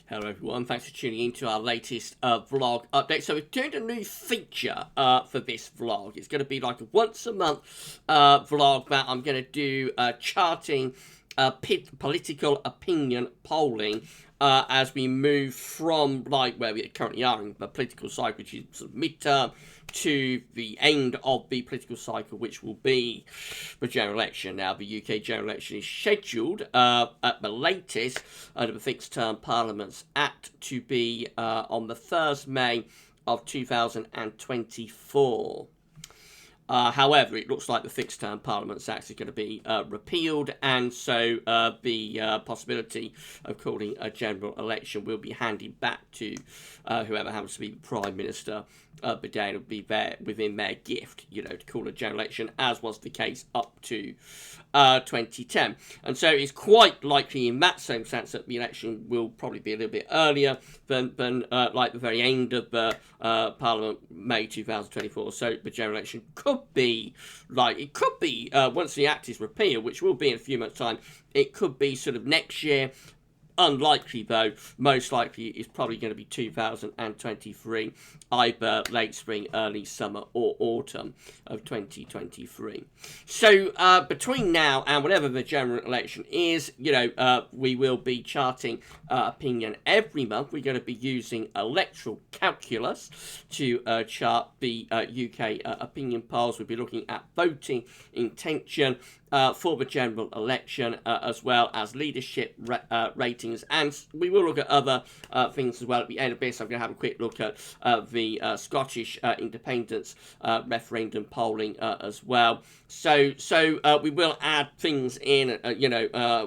Hello everyone, thanks for tuning in to our latest vlog update. So we're doing a new feature for this vlog. It's going to be like a once a month vlog that I'm going to do charting political opinion polling as we move from like where we currently are in the political cycle, which is sort of midterm, to the end of the political cycle, which will be the general election. Now, the UK general election is scheduled at the latest under the Fixed Term Parliaments Act to be on the 1st May of 2024. However, it looks like the Fixed Term Parliaments Act is going to be repealed, and so the possibility of calling a general election will be handed back to whoever happens to be the Prime Minister of the day. It'll be there within their gift, to call a general election, as was the case up to 2010. And so it's quite likely in that same sense that the election will probably be a little bit earlier than like the very end of the Parliament, May 2024. So the general election could be once the Act is repealed, which will be in a few months' time, it could be sort of next year. Unlikely though, most likely is probably going to be 2023, either late spring, early summer or autumn of 2023. So between now and whenever the general election is, we will be charting opinion every month. We're going to be using Electoral Calculus to chart the UK opinion polls. We'll be looking at voting intention for the general election, as well as leadership ratings, and we will look at other things as well. At the end of this, I'm going to have a quick look at the Scottish independence referendum polling as well. So we will add things in,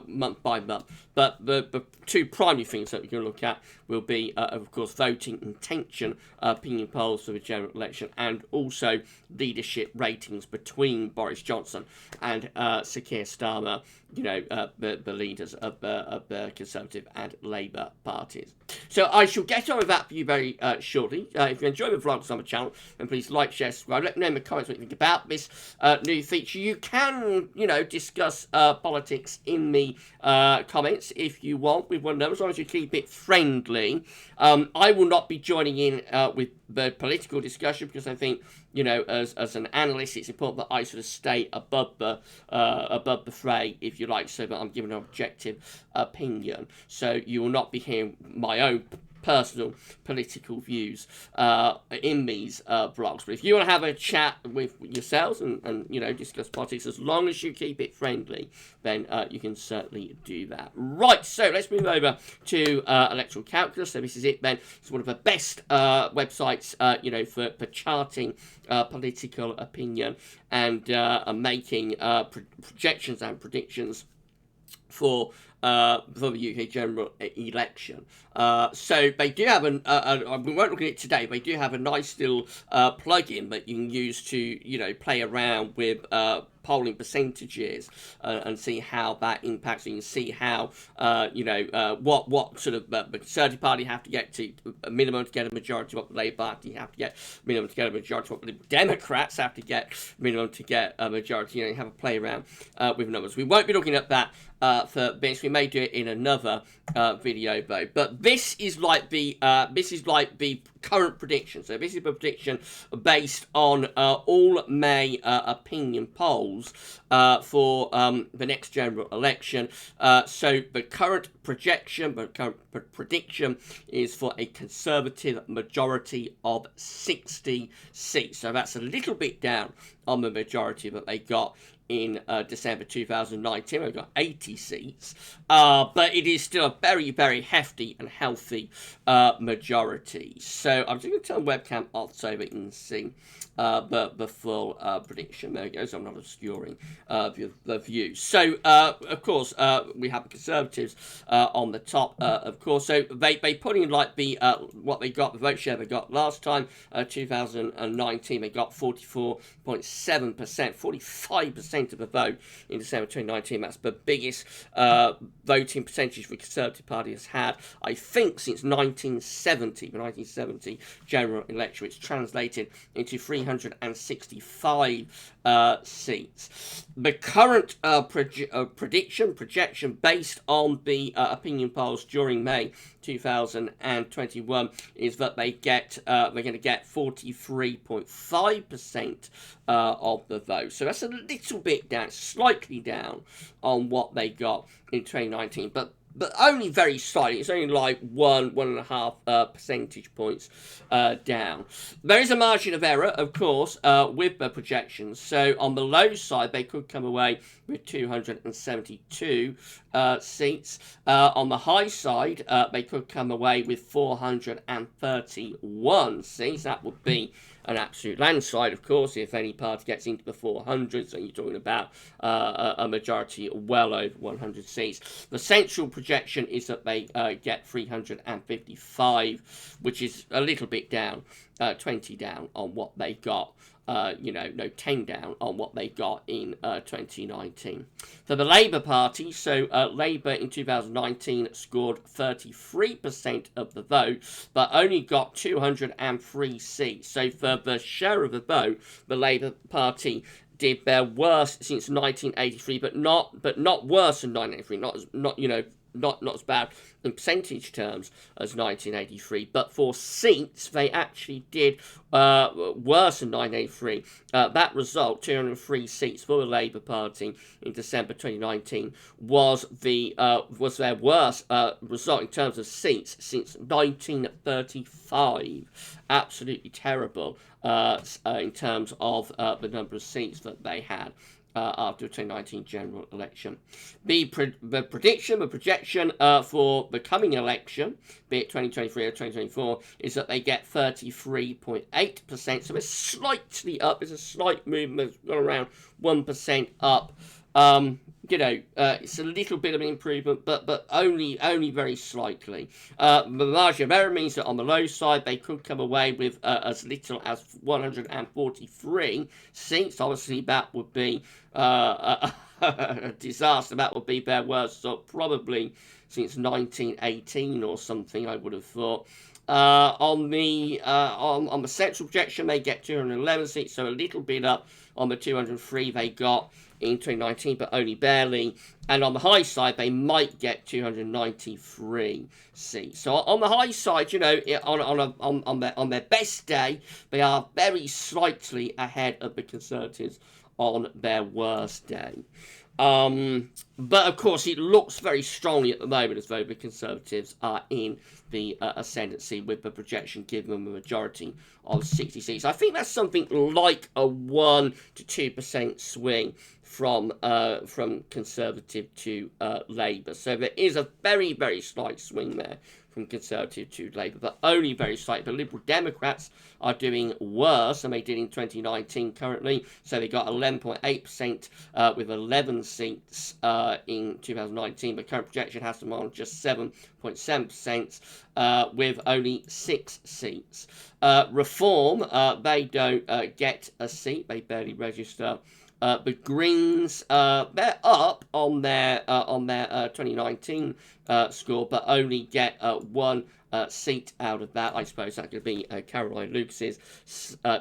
month by month. But the two primary things that we're going to look at will be, of course, voting intention opinion polls for the general election, and also leadership ratings between Boris Johnson and Sir Keir Starmer, the leaders of the Conservative and Labour parties. So I shall get on with that for you very shortly. If you enjoy the vlogs on the channel, then please like, share, subscribe. Let me know in the comments what you think about this new feature. You can, discuss politics in the comments if you want with one another, as long as you keep it friendly. I will not be joining in with the political discussion, because I think, as an analyst, it's important that I sort of stay above the fray, if you like, so that I'm giving an objective opinion. So you will not be hearing my own personal political views in these vlogs. But if you want to have a chat with yourselves and discuss politics, as long as you keep it friendly, then you can certainly do that. Right, so let's move over to Electoral Calculus. So this is it then. It's one of the best websites, for charting political opinion and making projections and predictions for the UK general election. So they do have we won't look at it today, but they do have a nice little plugin that you can use to, play around with polling percentages and see how that impacts. You can see how, what sort of the Conservative Party have to get to a minimum to get a majority, what the Labour Party have to get minimum to get a majority, what the Democrats have to get minimum to get a majority. You have a play around with numbers. We won't be looking at that for this. We may do it in another video though. But this is like the current prediction. So this is the prediction based on all May opinion polls for the next general election. So the current prediction is for a Conservative majority of 60 seats. So that's a little bit down on the majority that they got in December 2019. We've got 80 seats, but it is still a very, very hefty and healthy majority. So I'm just going to turn webcam off so that you can see the full prediction. There we go, so I'm not obscuring the view. So, of course, we have the Conservatives on the top, of course. So they put in like the what they got, the vote share they got last time, 2019. They got 44.7%, 45% of the vote in December 2019. That's the biggest voting percentage the Conservative Party has had, I think, since 1970. The 1970 general election, which translated into 300 365 seats. The current projection based on the opinion polls during May 2021 is that they're going to get 43.5% of the vote. So that's a little bit down, slightly down on what they got in 2019, but only very slightly. It's only like 1.5 percentage points down. There is a margin of error, of course, with the projections. So on the low side, they could come away with 272 seats. On the high side, they could come away with 431 seats. That would be an absolute landslide, of course, if any party gets into the 400s, so you're talking about a majority well over 100 seats. The central projection is that they get 355, which is a little bit down, 20 down on what they got. 10 down on what they got in 2019. For the Labour Party, so Labour in 2019 scored 33% of the vote, but only got 203 seats. So for the share of the vote, the Labour Party did their worst since 1983, but not worse than 1983. Not as bad in percentage terms as 1983, but for seats they actually did worse than 1983. That result, 203 seats for the Labour Party in December 2019, was their worst result in terms of seats since 1935. Absolutely terrible in terms of the number of seats that they had after the 2019 general election. The projection for the coming election, be it 2023 or 2024, is that they get 33.8%. So it's slightly up. It's a slight movement. It's gone around 1% up. It's a little bit of an improvement, but only very slightly. The margin of error means that on the low side, they could come away with as little as 143 seats. Obviously, that would be a disaster. That would be their worst, so probably since 1918 or something, I would have thought. On the central projection, they get 211 seats, so a little bit up on the 203 they got in 2019, but only barely. And on the high side, they might get 293 seats. So on the high side, on their best day, they are very slightly ahead of the Conservatives on their worst day. But of course, it looks very strongly at the moment as though the Conservatives are in the ascendancy, with the projection giving them a majority of 60 seats. I think that's something like a 1 to 2% swing from Conservative to Labour. So there is a very, very slight swing there from Conservative to Labour, but only very slight. The Liberal Democrats are doing worse than they did in 2019 currently. So they got 11.8% with 11 seats in 2019. The current projection has them on just 7.7% with only 6 seats. Reform, they don't get a seat. They barely register. The Greens, they're up on their 2019 score, but only get 1 seat out of that. I suppose that's going to be Caroline Lucas's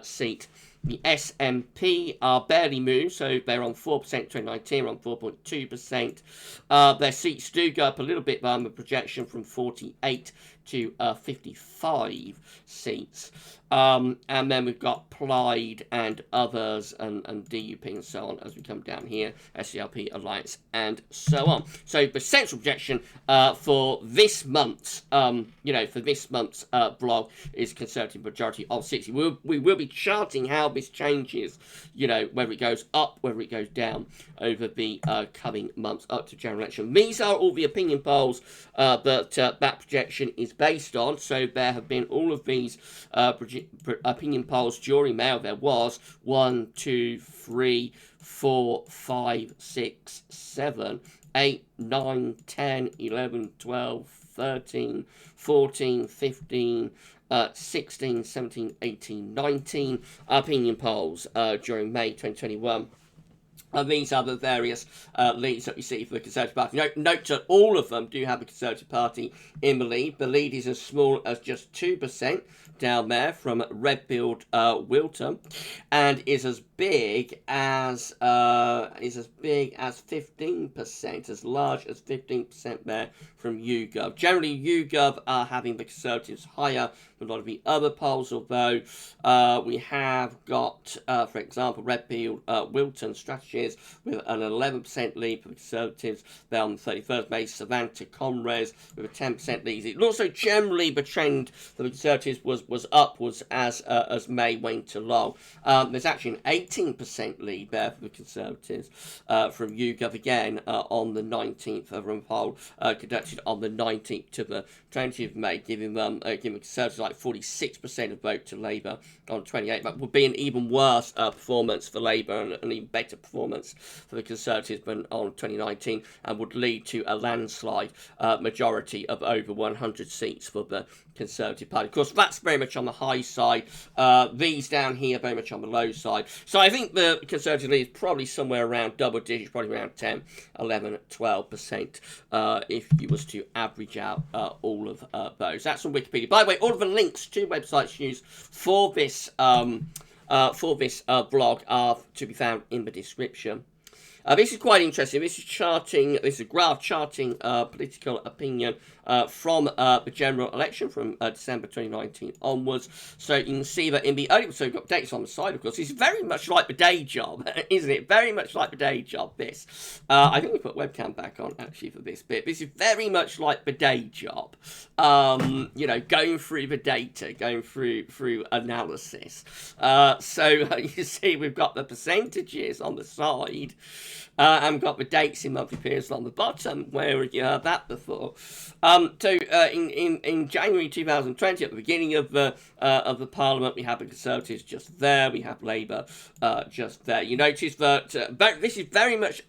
seat. The SNP are barely moved, so they're on 4% in 2019, on 4.2%. Their seats do go up a little bit by the projection from 48 to 55 seats. And then we've got Plaid and others and DUP and so on as we come down here, SCLP, Alliance, and so on. So the central projection for this month's, blog is Conservative majority of 60. We will be charting how this changes, whether it goes up, whether it goes down over the coming months up to general election. These are all the opinion polls that projection is based on. So there have been all of these opinion polls during May. There was 1, 2, 3, 4, 5, 6, 7, 8, 9, 10, 11, 12, 13, 14, 15, 16, 17, 18, 19 opinion polls during May 2021. These are the various leads that we see for the Conservative Party. Note that all of them do have the Conservative Party in the lead. The lead is as small as just 2% down there from Redfield Wilton, and is as big as 15%, as large as 15% there from YouGov. Generally, YouGov are having the Conservatives higher than a lot of the other polls, although we have got, for example, Redfield Wilton strategies with an 11% lead for the Conservatives there on the 31st May. Savanta Comres with a 10% lead. It also generally the trend for the Conservatives was upwards as May went along. There's actually an 18% lead there for the Conservatives from YouGov again on the 19th of a poll conducted on the 19th to the 20th of May, giving Conservatives like 46% of vote to Labour on 28th. That would be an even worse performance for Labour and an even better performance for the Conservatives than on 2019, and would lead to a landslide majority of over 100 seats for the Conservative Party. Of course, that's very much on the high side. These down here very much on the low side. So I think the Conservative lead is probably somewhere around double digits, probably around 10, 11, 12% if you was to average out all of those. That's on Wikipedia. By the way, all of the links to websites used for this blog are to be found in the description. This is quite interesting. This is a graph charting political opinion from the general election from December 2019 onwards. So you can see that in the early, so we've got dates on the side, of course. It's very much like the day job, isn't it? Very much like the day job, this. I think we put webcam back on, actually, for this bit. This is very much like the day job. You know, going through the data, going through analysis. So you see we've got the percentages on the side, and got the dates in monthly periods on the bottom, where you heard that before. In January 2020, at the beginning of the Parliament, we have the Conservatives just there, we have Labour just there. You notice that this is very much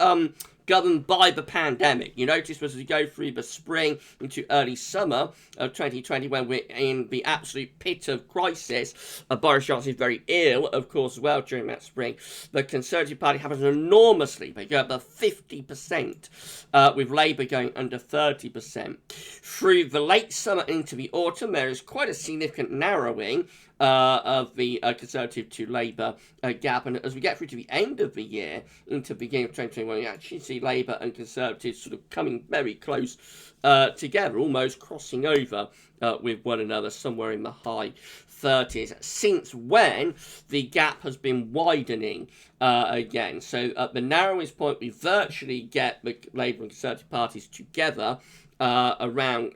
governed by the pandemic. You notice as we go through the spring into early summer of 2020, when we're in the absolute pit of crisis, Boris Johnson is very ill, of course, as well, during that spring. The Conservative Party happens enormously. They go above 50%, with Labour going under 30%. Through the late summer into the autumn, there is quite a significant narrowing of the Conservative to Labour gap, and as we get through to the end of the year, into the beginning of 2021, we actually see Labour and Conservatives sort of coming very close together, almost crossing over with one another, somewhere in the high 30s, since when the gap has been widening again. So at the narrowest point, we virtually get the Labour and Conservative parties together around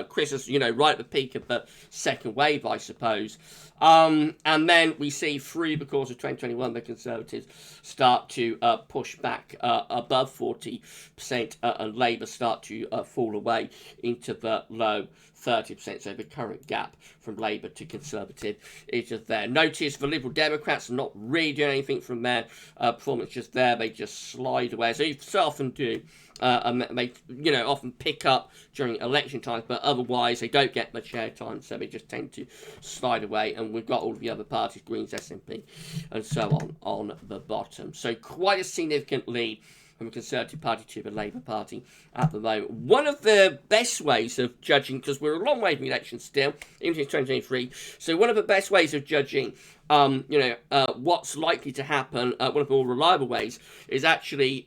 Christmas, you know, right at the peak of the second wave, I suppose. And then we see through the course of 2021, the Conservatives start to push back above 40%, and Labour start to fall away into the low 30%. So the current gap from Labour to Conservative is just there. Notice the Liberal Democrats are not really doing anything from their performance just there. They just slide away. So you so often do. And they, you know, often pick up during election times, but otherwise they don't get much airtime, so they just tend to slide away. And we've got all of the other parties, Greens, SNP, and so on the bottom. So quite a significant lead from the Conservative Party to the Labour Party at the moment. One of the best ways of judging, because we're a long way from the election still, even in 2023, so one of the best ways of judging what's likely to happen, one of the more reliable ways, is actually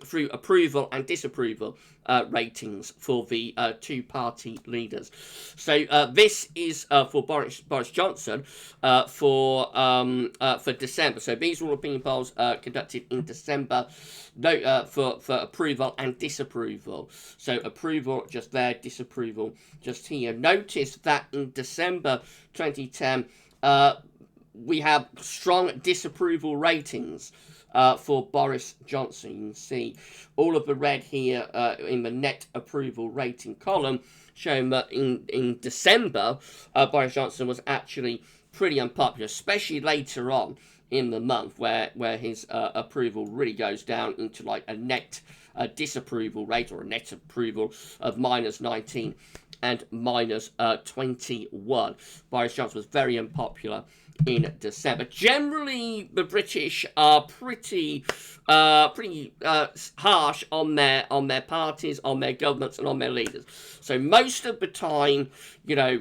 through approval and disapproval ratings for the two-party leaders. So this is for Boris Johnson for December. So these are all opinion polls conducted in December for approval and disapproval. So approval just there, disapproval just here. Notice that in December 2010, we have strong disapproval ratings for Boris Johnson. You can see all of the red here in the net approval rating column, showing that in December, Boris Johnson was actually pretty unpopular, especially later on in the month, where his approval really goes down into like a net disapproval rate, or a net approval of -19%. and minus 21. Boris Johnson was very unpopular in December. Generally, the British are pretty harsh on their parties, on their governments, and on their leaders. So most of the time, you know,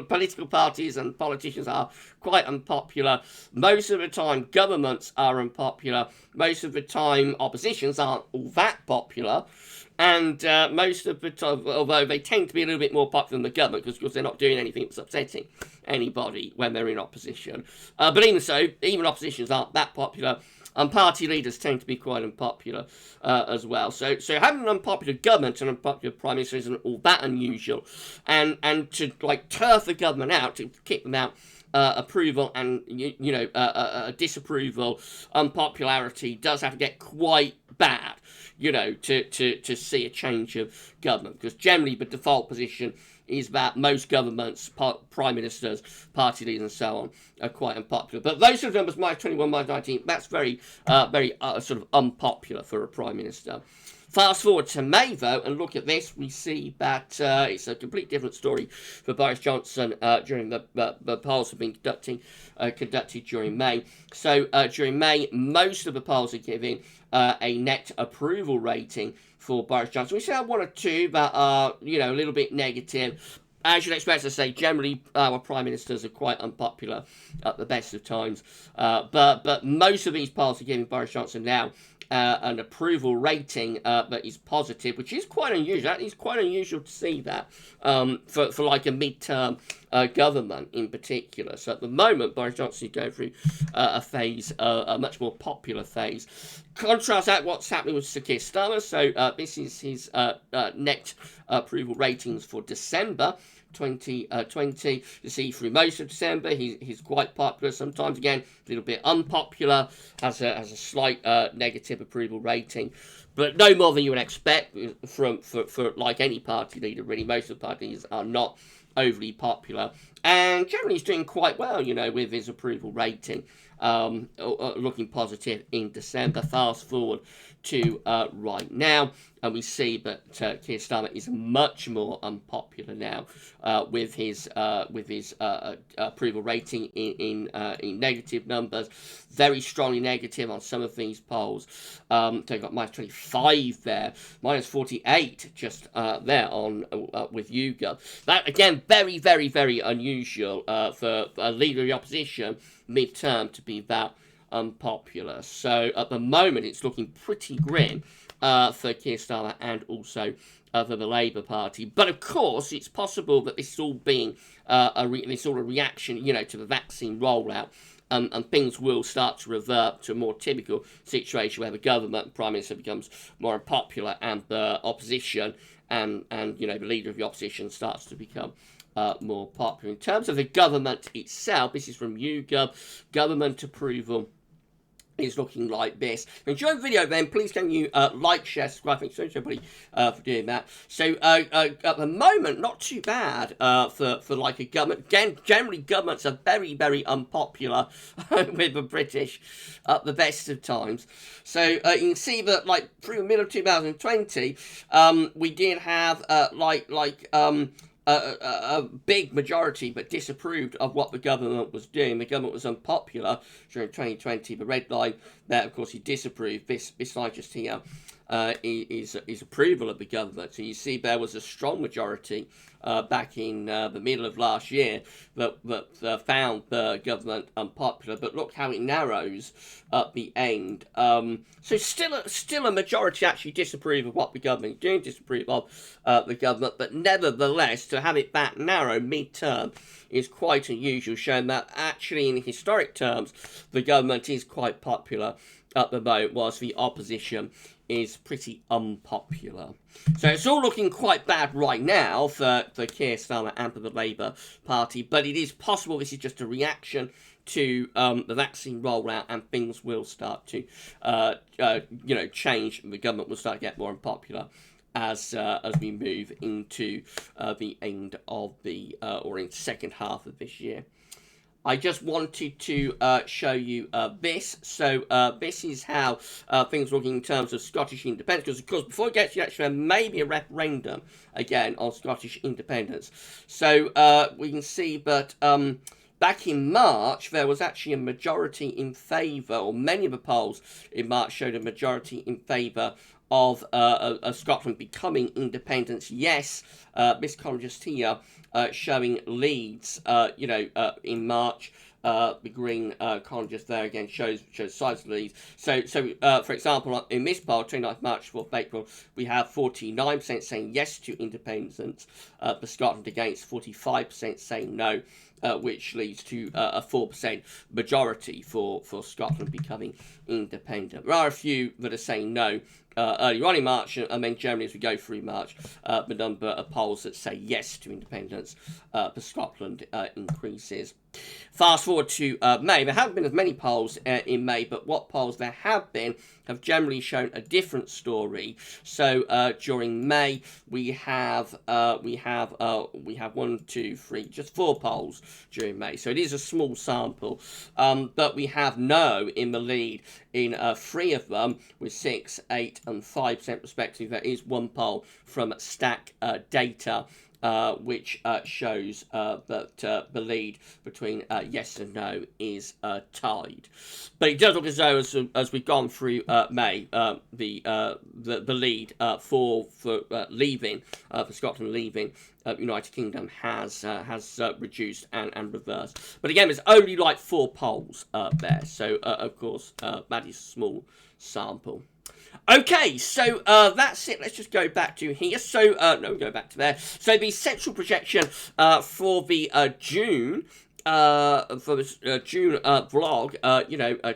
political parties and politicians are quite unpopular. Most of the time, governments are unpopular. Most of the time, oppositions aren't all that popular. And most of the time, although they tend to be a little bit more popular than the government, because they're not doing anything that's upsetting anybody when they're in opposition. But even so, even oppositions aren't that popular, and party leaders tend to be quite unpopular as well. So having an unpopular government and an unpopular prime minister isn't all that unusual. And to like turf the government out, to kick them out, approval and disapproval, unpopularity does have to get quite bad, you know, to see a change of government, because generally the default position is that most governments, prime ministers, party leaders and so on are quite unpopular. But those sort of numbers, minus 21, minus 19, that's very sort of unpopular for a prime minister. Fast forward to May, though, and look at this. We see that it's a complete different story for Boris Johnson during the polls have been conducted during May. So during May, most of the polls are giving a net approval rating for Boris Johnson. We still have one or two that are, you know, a little bit negative. As you'd expect to say, generally our prime ministers are quite unpopular at the best of times. But most of these polls are giving Boris Johnson now an approval rating that is positive, which is quite unusual. It's quite unusual to see that for like a mid-term government in particular. So at the moment, Boris Johnson is going through a phase, a much more popular phase. Contrast that what's happening with Sir Keir Starmer. So this is his net approval ratings for December 2020. You see, through most of December, he's quite popular. Sometimes, again, a little bit unpopular, has a slight negative approval rating, but no more than you would expect for like any party leader, really. Most of the parties are not overly popular, and generally he's doing quite well, you know, with his approval rating, looking positive in December. Fast forward to right now, and we see that Keir Starmer is much more unpopular now, with his approval rating in negative numbers, very strongly negative on some of these polls. So you've got minus 25 there, minus 48 just there on with YouGov. That again, very, very, very unusual for a leader of the opposition mid-term to be that unpopular. So at the moment, it's looking pretty grim for Keir Starmer and also for the Labour Party. But of course, it's possible that this is all being this sort of reaction, you know, to the vaccine rollout. And things will start to revert to a more typical situation where the government and Prime Minister becomes more unpopular, and the opposition and you know, the leader of the opposition starts to become more popular. In terms of the government itself, this is from YouGov. Government approval is looking like this. If you enjoyed the video, then please can you like, share, subscribe. Thanks so much, everybody, for doing that. So at the moment, not too bad for like a government. Again, generally governments are very, very unpopular with the British at the best of times. So you can see that like through the middle of 2020, we did have a big majority but disapproved of what the government was doing. The government was unpopular during 2020. The red line there, of course, he disapproved. This line just here is approval of the government. So you see there was a strong majority back in the middle of last year that found the government unpopular. But look how it narrows at the end. So still a majority actually disapprove of what the government is doing, disapprove of the government. But nevertheless, to have it that narrow mid-term is quite unusual, showing that actually in historic terms, the government is quite popular at the moment, whilst the opposition is pretty unpopular. So it's all looking quite bad right now for Keir Starmer and for the Labour Party, but it is possible this is just a reaction to the vaccine rollout, and things will start to change. The government will start to get more unpopular as we move into the end of the or in second half of this year. I just wanted to show you this. So this is how things are looking in terms of Scottish independence, because of course before we get to actually there may be a referendum again on Scottish independence. So we can see that back in March, there was actually a majority in favour, or many of the polls in March showed a majority in favour of Scotland becoming independent. Yes, this column just here showing Leeds, in March. The green column just there again shows size of Leeds. So for example, in this poll, 29th March, 4th April, we have 49% saying yes to independence for Scotland against 45% saying no. Which leads to a 4% majority for Scotland becoming independent. There are a few that are saying no earlier on in March, and then generally as we go through March, the number of polls that say yes to independence for Scotland increases. Fast forward to May. There haven't been as many polls in May, but what polls there have been have generally shown a different story. So during May, we have 1, 2, 3, just 4 polls during May. So it is a small sample, but we have no in the lead in 3 of them, with 6, 8, and 5% respectively. There is one poll from Stack Data, which shows that the lead between yes and no is tied. But it does look as though, as we've gone through May, the lead for leaving, for Scotland leaving United Kingdom has reduced and reversed. But again, there's only like 4 polls there, so of course that is a small sample. Okay, so that's it. Let's just go back to here. So, no, go back to there. So the central projection for the June vlog,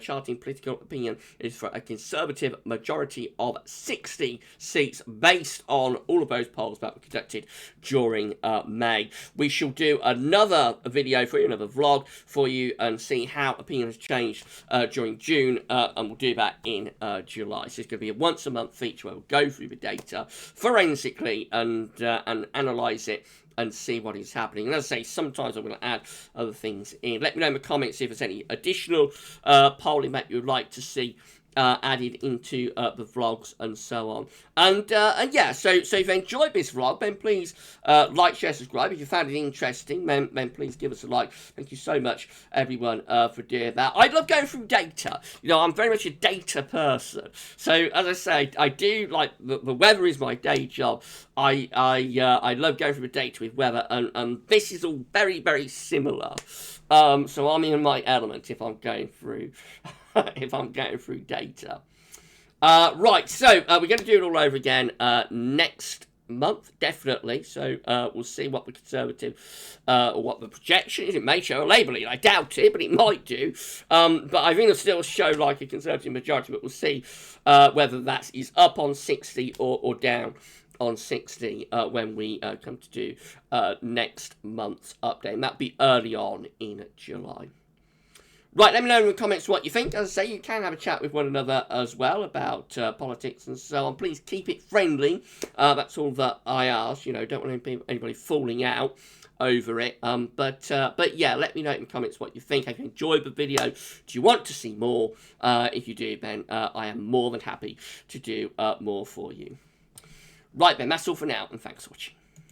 charting political opinion, is for a Conservative majority of 60 seats based on all of those polls that were conducted during May. We shall do another video for you, another vlog for you, and see how opinion has changed during June, and we'll do that in July. So it's going to be a once a month feature where we'll go through the data forensically and analyse it and see what is happening. And as I say, sometimes I'm going to add other things in. Let me know in the comments if there's any additional polling that you'd like to see added into the vlogs and so on. And yeah, so if you enjoyed this vlog, then please like, share, subscribe. If you found it interesting, then please give us a like. Thank you so much, everyone, for doing that. I love going through data. I'm very much a data person. So as I say, I do like the weather is my day job. I love going through the data with weather, and this is all very, very similar. So I'm in my element if I'm going through data. Right, so we're going to do it all over again next month, definitely. So we'll see what the Conservative, or what the projection is. It may show a Labour lead. I doubt it, but it might do. But I think it'll still show like a Conservative majority, but we'll see whether that is up on 60 or down on 60 when we come to do next month's update. And that'll be early on in July. Right, let me know in the comments what you think. As I say, you can have a chat with one another as well about politics and so on. Please keep it friendly. That's all that I ask. Don't want anybody falling out over it. But yeah, let me know in the comments what you think. Have you enjoyed the video? Do you want to see more? If you do, then I am more than happy to do more for you. Right then, that's all for now, and thanks for watching.